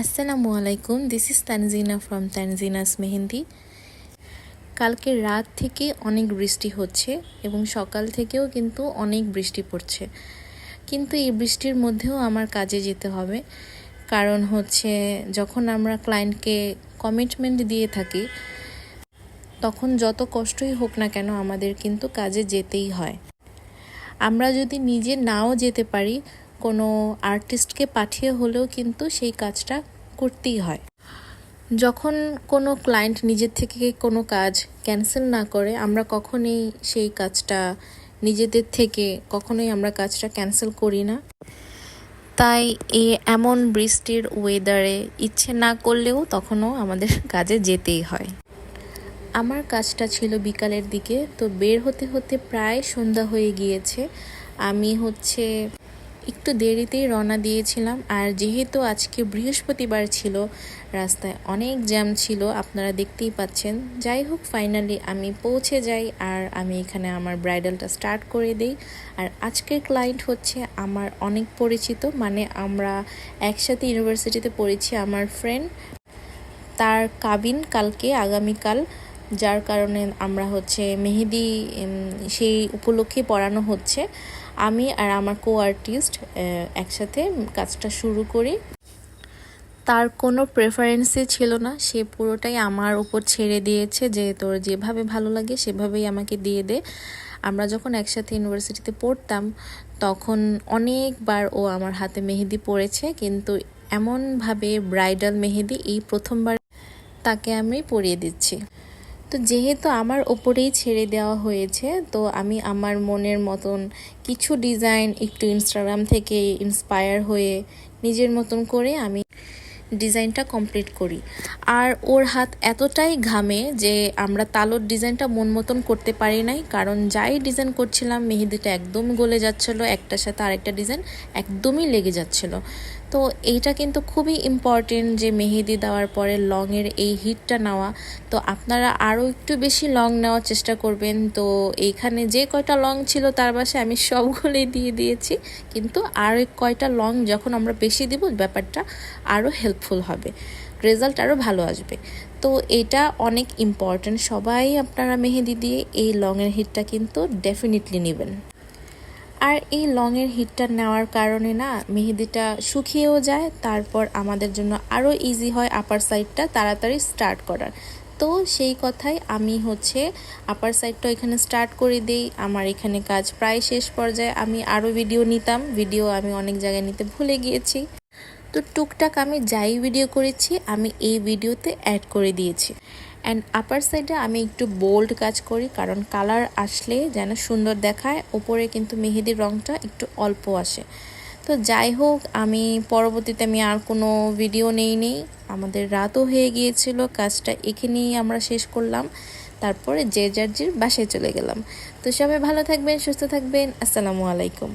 আসসালামু আলাইকুম, this is Tanzina from Tanzina's Mehendi. কালকে রাত থেকে অনেক বৃষ্টি হচ্ছে এবং সকাল থেকেও কিন্তু অনেক বৃষ্টি পড়ছে, কিন্তু এই বৃষ্টির মধ্যেও আমার কাজে যেতে হবে। কারণ হচ্ছে যখন আমরা ক্লায়েন্টকে কমিটমেন্ট দিয়ে থাকি তখন যত কষ্টই হোক না কেন আমাদের কিন্তু কাজে যেতেই হয়। আমরা যদি নিজে নাও যেতে পারি, কোনো আর্টিস্টকে পাঠিয়ে হলেও কিন্তু সেই কাজটা করতেই হয়। যখন কোনো ক্লায়েন্ট নিজের থেকে কোনো কাজ ক্যান্সেল না করে, আমরা কখনোই সেই কাজটা নিজেদের থেকে কখনোই আমরা কাজটা ক্যান্সেল করি না। তাই এমন বৃষ্টির ওয়েদারে ইচ্ছে না করলেও তখনও আমাদের কাজে যেতেই হয়। আমার কাজটা ছিল বিকালের দিকে, তো বের হতে হতে প্রায় সন্ধ্যা হয়ে গিয়েছে। আমি একটু দেরিতেই রওনা দিয়েছিলাম, আর যেহেতু আজকে বৃহস্পতিবার ছিল রাস্তায় অনেক জ্যাম ছিল, আপনারা দেখতেই পাচ্ছেন। যাই হোক, ফাইনালি আমি পৌঁছে যাই আর আমি এখানে আমার ব্রাইডালটা স্টার্ট করে দিই। আর আজকের ক্লায়েন্ট হচ্ছে আমার অনেক পরিচিত, মানে আমরা একসাথে ইউনিভার্সিটিতে পড়েছি। আমার ফ্রেন্ড, তার কাবিন কালকে, আগামীকাল, যার কারণে আমরা মেহেদি সেই উপলক্ষে পড়ানো হচ্ছে। আমি আর আমার কো আর্টিস্ট একসাথে কাজটা শুরু করি। তার কোনো প্রেফারেন্সই ছিল না, সে পুরোটাই আমার উপর ছেড়ে দিয়েছে যে তোর যেভাবে ভালো লাগে সেভাবেই আমাকে দিয়ে দে। আমরা যখন একসাথে ইউনিভার্সিটিতে পড়তাম তখন অনেকবার ও আমার হাতে মেহেদি পড়েছে, কিন্তু এমনভাবে ব্রাইডাল মেহেদি এই প্রথমবার তাকে আমি পরিয়ে দিচ্ছি। তো যেহেতু আমার ওপরেই ছেড়ে দেওয়া হয়েছে, তো আমি আমার মনের মতন কিছু ডিজাইন একটু ইনস্টাগ্রাম থেকে ইন্সপায়ার হয়ে নিজের মতন করে আমি ডিজাইনটা কমপ্লিট করি। আর ওর হাত এতটাই ঘামে যে আমরা তালোর ডিজাইনটা মন মতন করতে পারি নাই, কারণ যাই ডিজাইন করছিলাম মেহেদিটা একদম গলে যাচ্ছিলো, একটার সাথে আরেকটা ডিজাইন একদমই লেগে যাচ্ছিল। তো এইটা কিন্তু খুবই ইম্পর্টেন্ট যে মেহেদি দেওয়ার পরে লংয়ের এই হিটটা নেওয়া। তো আপনারা আরও একটু বেশি লং নেওয়ার চেষ্টা করবেন। তো এইখানে যে কয়টা লং ছিল তার বাসায় আমি সবগুলোই দিয়ে দিয়েছি, কিন্তু আরও কয়টা লং যখন আমরা বেশি দিব ব্যাপারটা আরও হেল্পফুল হবে, রেজাল্ট আরও ভালো আসবে। তো এটা অনেক ইম্পর্টেন্ট, সবাই আপনারা মেহেদি দিয়ে এই লংয়ের হিটটা কিন্তু ডেফিনেটলি নেবেন। আর এই লংয়ের হিটটা নেওয়ার কারণে না মেহেদিটা শুকিয়েও যায়, তারপর আমাদের জন্য আরও ইজি হয় আপার সাইডটা তাড়াতাড়ি স্টার্ট করার। তো সেই কথাই আমি আপার সাইডটা এখানে স্টার্ট করে দিই। আমার এখানে কাজ প্রায় শেষ পর্যায়ে। আমি আরও ভিডিও আমি অনেক জায়গায় নিতে ভুলে গিয়েছি, তো টুকটাক আমি যাই ভিডিও করেছি আমি এই ভিডিওতে অ্যাড করে দিয়েছি। অ্যান্ড আপার সাইডে আমি একটু বোল্ড কাজ করি, কারণ কালার আসলে যেন সুন্দর দেখায়, ওপরে কিন্তু মেহেদির রঙটা একটু অল্প আসে। তো যাই হোক, আমি পরবর্তীতে আর কোনো ভিডিও নেই। আমাদের রাতও হয়ে গিয়েছিল, কাজটা এখানেই আমরা শেষ করলাম। তারপরে যে যার বাসায় চলে গেলাম। তো সবাই ভালো থাকবেন, সুস্থ থাকবেন। আসসালামু আলাইকুম।